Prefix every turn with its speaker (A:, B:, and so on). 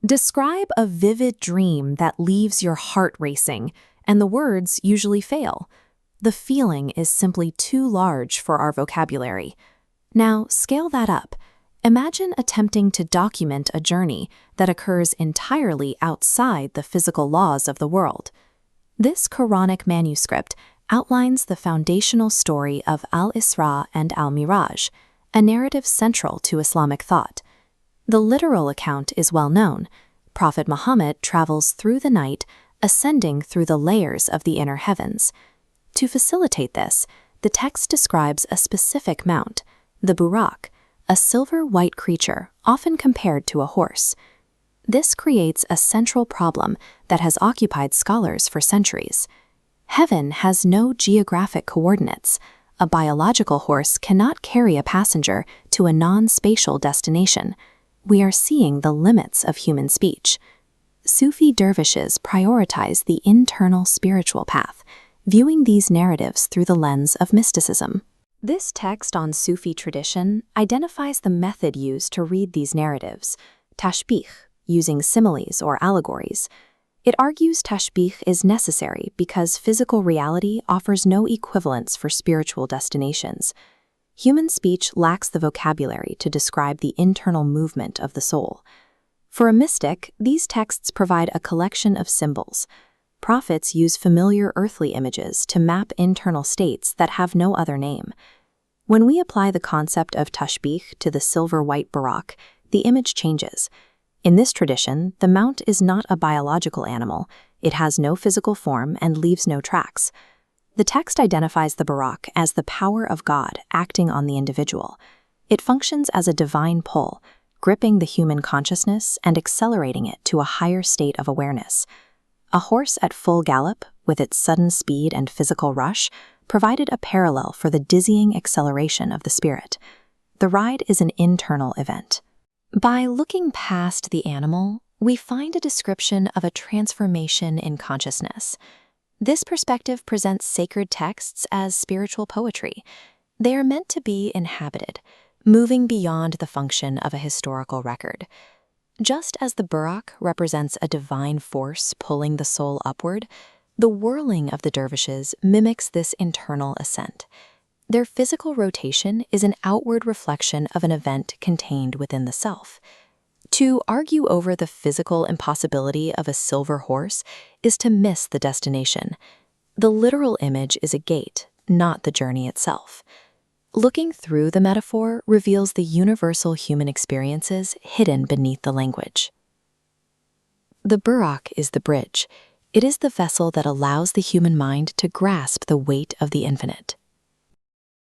A: Describe a vivid dream that leaves your heart racing, and the words usually fail. The feeling is simply too large for our vocabulary. Now, scale that up. Imagine attempting to document a journey that occurs entirely outside the physical laws of the world. This Quranic manuscript outlines the foundational story of Al-Isra and Al-Miraj, a narrative central to Islamic thought. The literal account is well known. Prophet Muhammad travels through the night, ascending through the layers of the inner heavens. To facilitate this, the text describes a specific mount, the Buraq, a silver-white creature often compared to a horse. This creates a central problem that has occupied scholars for centuries. Heaven has no geographic coordinates. A biological horse cannot carry a passenger to a non-spatial destination. We are seeing the limits of human speech. Sufi dervishes prioritize the internal spiritual path, viewing these narratives through the lens of mysticism. This text on Sufi tradition identifies the method used to read these narratives, tashbih, using similes or allegories. It argues tashbih is necessary because physical reality offers no equivalents for spiritual destinations. Human speech lacks the vocabulary to describe the internal movement of the soul. For a mystic, these texts provide a collection of symbols. Prophets use familiar earthly images to map internal states that have no other name. When we apply the concept of tashbih to the silver-white Buraq, the image changes. In this tradition, the mount is not a biological animal. It has no physical form and leaves no tracks. The text identifies the Buraq as the power of God acting on the individual. It functions as a divine pull, gripping the human consciousness and accelerating it to a higher state of awareness. A horse at full gallop, with its sudden speed and physical rush, provided a parallel for the dizzying acceleration of the spirit. The ride is an internal event. By looking past the animal, we find a description of a transformation in consciousness. This perspective presents sacred texts as spiritual poetry. They are meant to be inhabited, moving beyond the function of a historical record. Just as the Buraq represents a divine force pulling the soul upward, the whirling of the dervishes mimics this internal ascent. Their physical rotation is an outward reflection of an event contained within the self. To argue over the physical impossibility of a silver horse is to miss the destination. The literal image is a gate, not the journey itself. Looking through the metaphor reveals the universal human experiences hidden beneath the language. The Buraq is the bridge. It is the vessel that allows the human mind to grasp the weight of the infinite.